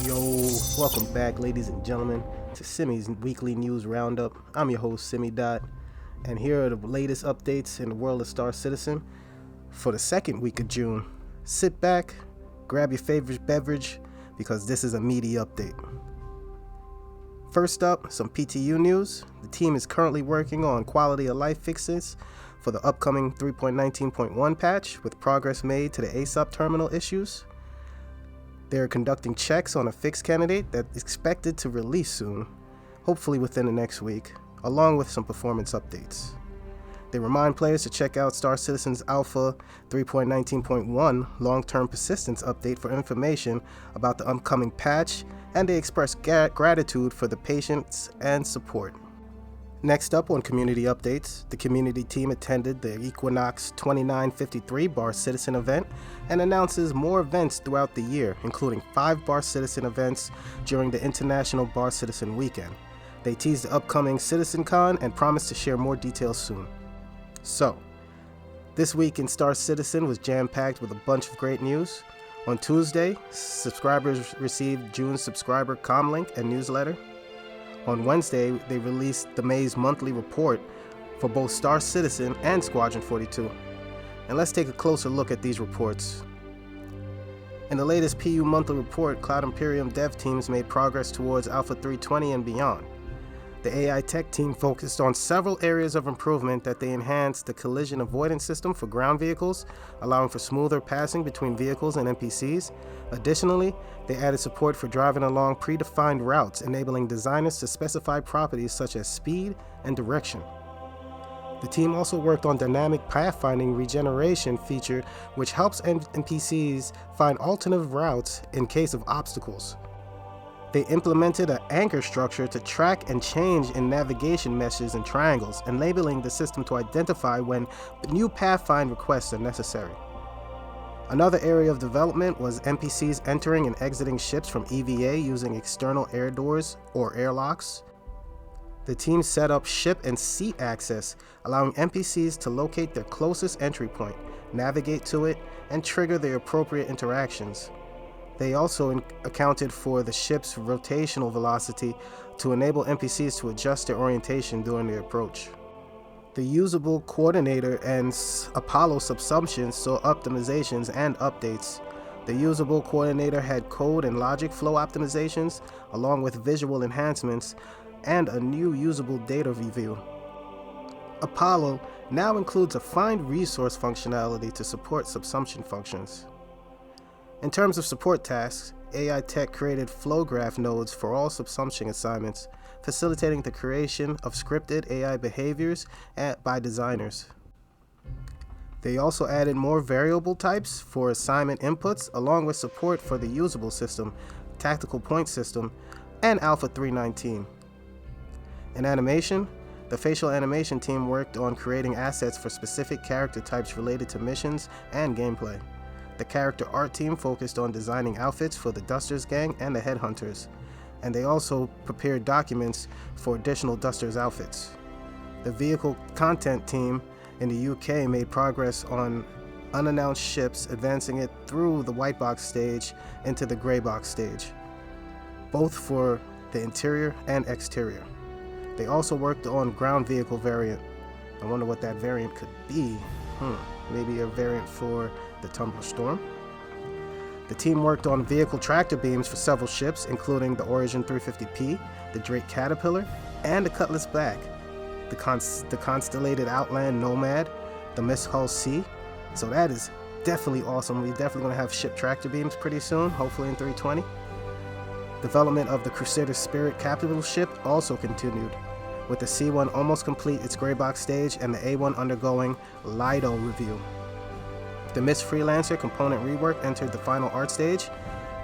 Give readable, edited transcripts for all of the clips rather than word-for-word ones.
Yo, welcome back, ladies and gentlemen, to Simmy's weekly news roundup. I'm your host, SimmyDott, and here are the latest updates in the world of Star Citizen for the second week of June. Sit back, grab your favorite beverage, because this is a meaty update. First up, some PTU news. The team is currently working on quality of life fixes for the upcoming 3.19.1 patch, with progress made to the ASOP terminal issues. They're conducting checks on a fix candidate that is expected to release soon, hopefully within the next week, along with some performance updates. They remind players to check out Star Citizen's Alpha 3.19.1 long-term persistence update for information about the upcoming patch, and they express gratitude for the patience and support. Next up on community updates, the community team attended the Equinox 2953 Bar Citizen event and announces more events throughout the year, including 5 Bar Citizen events during the International Bar Citizen weekend. They teased the upcoming CitizenCon and promised to share more details soon. So, this week in Star Citizen was jam-packed with a bunch of great news. On Tuesday, subscribers received June's subscriber comlink and newsletter. On Wednesday, they released the May's monthly report for both Star Citizen and Squadron 42. And let's take a closer look at these reports. In the latest PU monthly report, Cloud Imperium dev teams made progress towards Alpha 320 and beyond. The AI tech team focused on several areas of improvement that they enhanced the collision avoidance system for ground vehicles, allowing for smoother passing between vehicles and NPCs. Additionally, they added support for driving along predefined routes, enabling designers to specify properties such as speed and direction. The team also worked on dynamic pathfinding regeneration feature, which helps NPCs find alternative routes in case of obstacles. They implemented an anchor structure to track and change in navigation meshes and triangles, enabling the system to identify when new pathfind requests are necessary. Another area of development was NPCs entering and exiting ships from EVA using external air doors or airlocks. The team set up ship and seat access, allowing NPCs to locate their closest entry point, navigate to it, and trigger the appropriate interactions. They also accounted for the ship's rotational velocity to enable NPCs to adjust their orientation during their approach. The usable coordinator and Apollo subsumptions saw optimizations and updates. The usable coordinator had code and logic flow optimizations, along with visual enhancements, and a new usable data review. Apollo now includes a find resource functionality to support subsumption functions. In terms of support tasks, AI Tech created flow graph nodes for all subsumption assignments, facilitating the creation of scripted AI behaviors by designers. They also added more variable types for assignment inputs, along with support for the usable system, tactical point system, and Alpha 319. In animation, the facial animation team worked on creating assets for specific character types related to missions and gameplay. The character art team focused on designing outfits for the Dusters gang and the Headhunters, and they also prepared documents for additional Dusters outfits. The vehicle content team in the UK made progress on unannounced ships, advancing it through the white box stage into the gray box stage, both for the interior and exterior. They also worked on ground vehicle variant. I wonder what that variant could be. Maybe a variant for the Tumbler Storm. The team worked on vehicle tractor beams for several ships, including the Origin 350P, the Drake Caterpillar, and the Cutlass Black, the Constellated Outland Nomad, the Mist Hull C. So that is definitely awesome. We're definitely going to have ship tractor beams pretty soon, hopefully in 320. Development of the Crusader Spirit capital ship also continued, with the C1 almost complete its gray box stage and the A1 undergoing Lido review. The Mist Freelancer component rework entered the final art stage,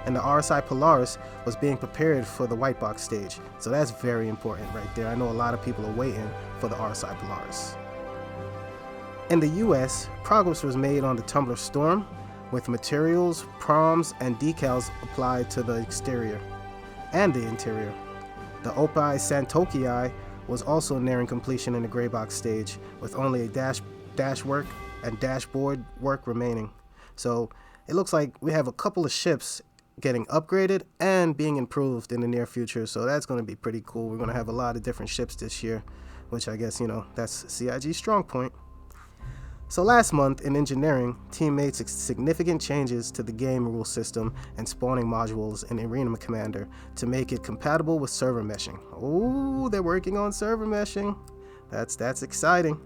and the RSI Polaris was being prepared for the white box stage. So that's very important right there. I know a lot of people are waiting for the RSI Polaris. In the US, progress was made on the Tumbler Storm, with materials, proms, and decals applied to the exterior and the interior. The Opie Santokii was also nearing completion in the gray box stage, with only a dash work and dashboard work remaining. So it looks like we have a couple of ships getting upgraded and being improved in the near future, so that's going to be pretty cool. We're going to have a lot of different ships this year, which I guess, that's CIG's strong point. So last month in engineering, team made significant changes to the game rule system and spawning modules in Arena Commander to make it compatible with server meshing. Oh, they're working on server meshing. That's exciting.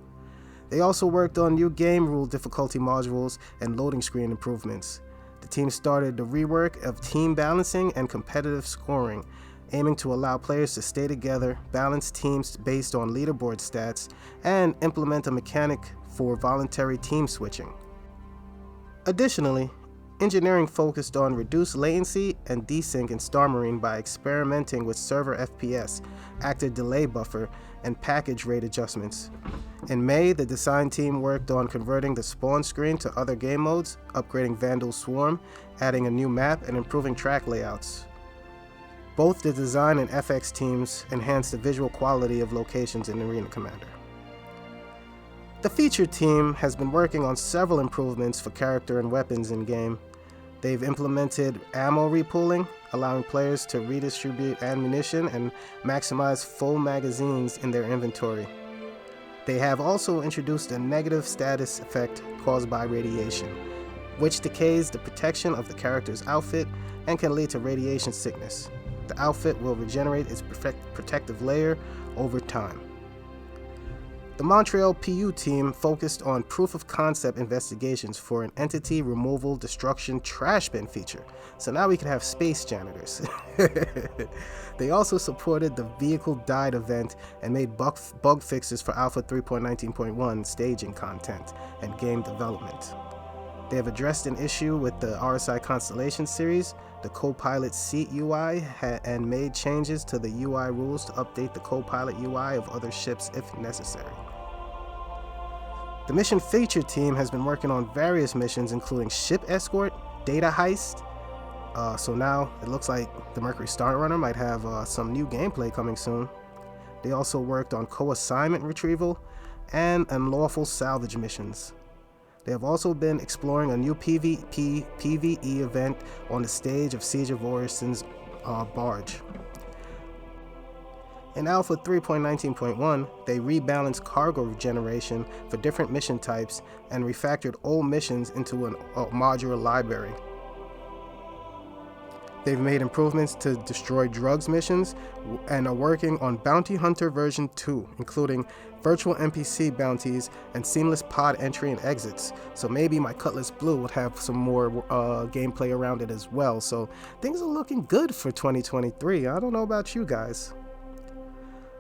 They also worked on new game rule difficulty modules and loading screen improvements. The team started the rework of team balancing and competitive scoring, aiming to allow players to stay together, balance teams based on leaderboard stats, and implement a mechanic for voluntary team switching. Additionally, engineering focused on reduced latency and desync in Star Marine by experimenting with server FPS, active delay buffer, and package rate adjustments. In May, the design team worked on converting the spawn screen to other game modes, upgrading Vandal Swarm, adding a new map, and improving track layouts. Both the design and FX teams enhanced the visual quality of locations in Arena Commander. The feature team has been working on several improvements for character and weapons in-game. They've implemented ammo repooling, allowing players to redistribute ammunition and maximize full magazines in their inventory. They have also introduced a negative status effect caused by radiation, which decays the protection of the character's outfit and can lead to radiation sickness. The outfit will regenerate its protective layer over time. The Montreal PU team focused on proof-of-concept investigations for an entity removal destruction trash bin feature, so now we can have space janitors. They also supported the Vehicle Died event and made bug fixes for Alpha 3.19.1 staging content and game development. They have addressed an issue with the RSI Constellation series, the co-pilot seat UI, and made changes to the UI rules to update the co-pilot UI of other ships if necessary. The mission feature team has been working on various missions including ship escort, data heist, so now it looks like the Mercury Star Runner might have some new gameplay coming soon. They also worked on co-assignment retrieval and unlawful salvage missions. They have also been exploring a new PvE event on the stage of Siege of Orison's barge. In Alpha 3.19.1, they rebalanced cargo generation for different mission types and refactored old missions into a modular library. They've made improvements to destroy drugs missions and are working on Bounty Hunter version 2, including virtual NPC bounties and seamless pod entry and exits. So maybe my Cutlass Blue would have some more gameplay around it as well. So things are looking good for 2023. I don't know about you guys.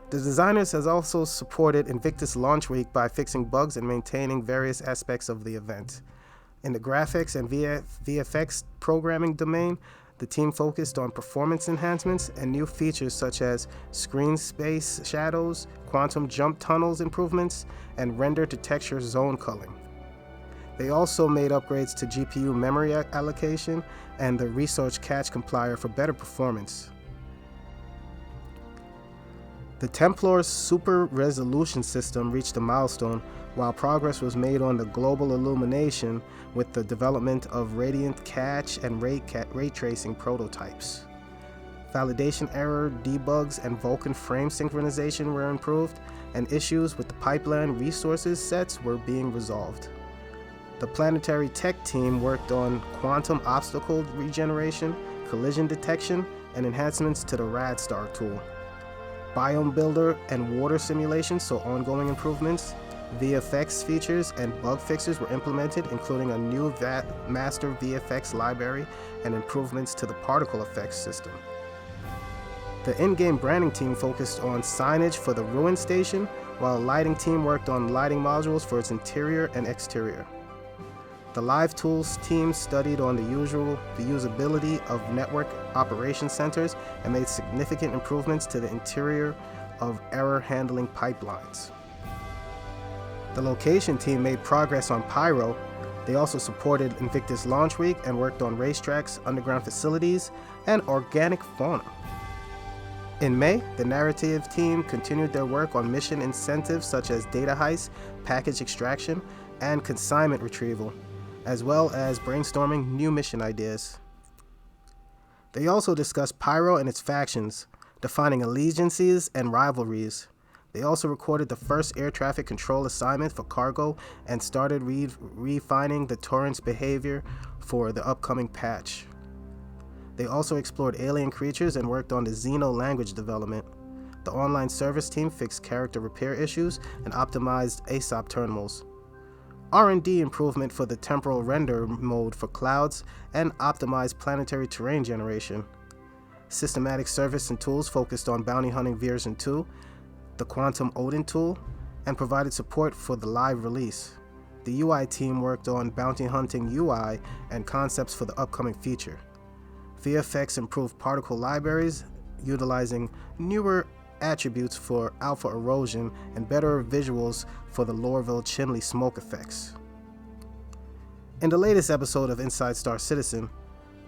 The designers has also supported INVICTUS launch week by fixing bugs and maintaining various aspects of the event. In the graphics and VFX programming domain, the team focused on performance enhancements and new features such as screen space shadows, quantum jump tunnels improvements, and render to texture zone culling. They also made upgrades to GPU memory allocation and the research catch compiler for better performance. The Templar's super resolution system reached a milestone while progress was made on the global illumination with the development of radiant catch and ray tracing prototypes. Validation error debugs and Vulkan frame synchronization were improved, and issues with the pipeline resources sets were being resolved. The Planetary Tech team worked on quantum obstacle regeneration, collision detection, and enhancements to the RadStar tool. Biome Builder and water simulation saw ongoing improvements. VFX features and bug fixes were implemented, including a new master VFX library and improvements to the particle effects system. The in-game branding team focused on signage for the Ruin Station, while the lighting team worked on lighting modules for its interior and exterior. The Live Tools team studied on the usability of network operation centers and made significant improvements to the interior of error handling pipelines. The location team made progress on Pyro. They also supported INVICTUS launch week and worked on racetracks, underground facilities, and organic fauna. In May, the narrative team continued their work on mission incentives such as data heist, package extraction, and consignment retrieval, as well as brainstorming new mission ideas. They also discussed Pyro and its factions, defining allegiances and rivalries. They also recorded the first air traffic control assignment for cargo and started refining the torrent's behavior for the upcoming patch. They also explored alien creatures and worked on the Xeno language development. The online service team fixed character repair issues and optimized ASOP terminals. R&D improvement for the temporal render mode for clouds and optimized planetary terrain generation. Systematic service and tools focused on bounty hunting version 2, the Quantum Odin tool, and provided support for the live release. The UI team worked on bounty hunting UI and concepts for the upcoming feature. VFX improved particle libraries, utilizing newer attributes for alpha erosion and better visuals for the Lorville chimney smoke effects. In the latest episode of Inside Star Citizen,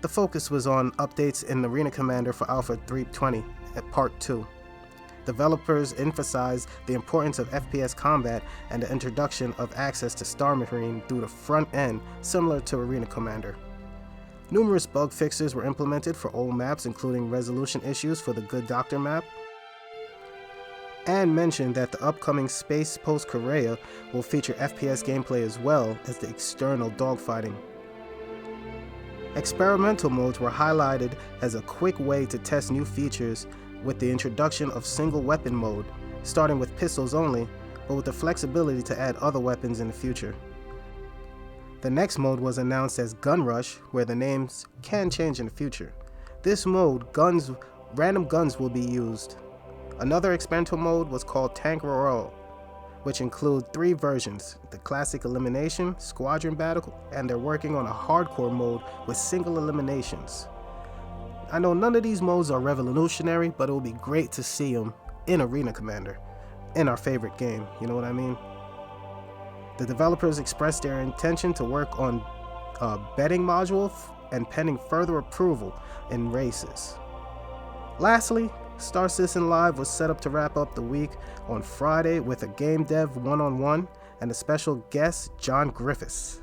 the focus was on updates in Arena Commander for Alpha 3.20 at Part 2. Developers emphasized the importance of FPS combat and the introduction of access to Star Marine through the front end, similar to Arena Commander. Numerous bug fixes were implemented for old maps, including resolution issues for the Good Doctor map, and mentioned that the upcoming Space Post Korea will feature FPS gameplay as well as the external dogfighting. Experimental modes were highlighted as a quick way to test new features with the introduction of single weapon mode, starting with pistols only, but with the flexibility to add other weapons in the future. The next mode was announced as Gun Rush, where the names can change in the future. This mode, random guns will be used. Another experimental mode was called Tank Royale, which include 3 versions: the Classic Elimination, Squadron Battle, and they're working on a Hardcore mode with single eliminations. I know none of these modes are revolutionary, but it will be great to see them in Arena Commander, in our favorite game, you know what I mean? The developers expressed their intention to work on a betting module and pending further approval in races. Lastly, Star Citizen Live was set up to wrap up the week on Friday with a game dev one-on-one and a special guest, John Griffiths.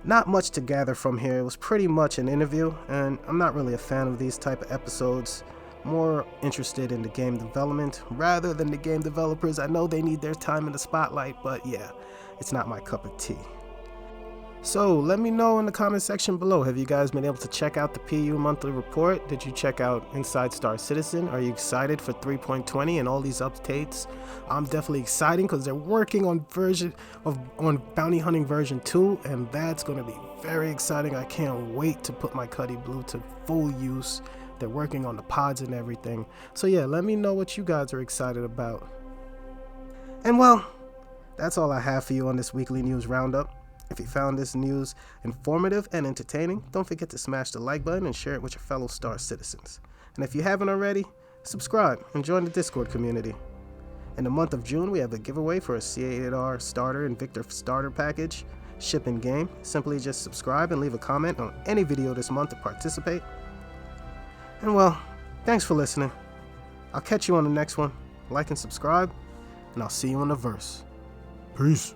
Not much to gather from here. It was pretty much an interview, and I'm not really a fan of these type of episodes. More interested in the game development rather than the game developers. I know they need their time in the spotlight, but yeah, it's not my cup of tea. So let me know in the comment section below, have you guys been able to check out the PU monthly report? Did you check out Inside Star Citizen? Are you excited for 3.20 and all these updates? I'm definitely excited because they're working on bounty hunting version 2, and that's going to be very exciting. I can't wait to put my Cuddy Blue to full use. They're working on the pods and everything. So yeah, let me know what you guys are excited about. And well, that's all I have for you on this weekly news roundup. If you found this news informative and entertaining, don't forget to smash the like button and share it with your fellow Star Citizens. And if you haven't already, subscribe and join the Discord community. In the month of June, we have a giveaway for a C8R starter INVICTUS starter package, ship in game. Simply just subscribe and leave a comment on any video this month to participate. And well, thanks for listening. I'll catch you on the next one. Like and subscribe, and I'll see you in the verse. Peace.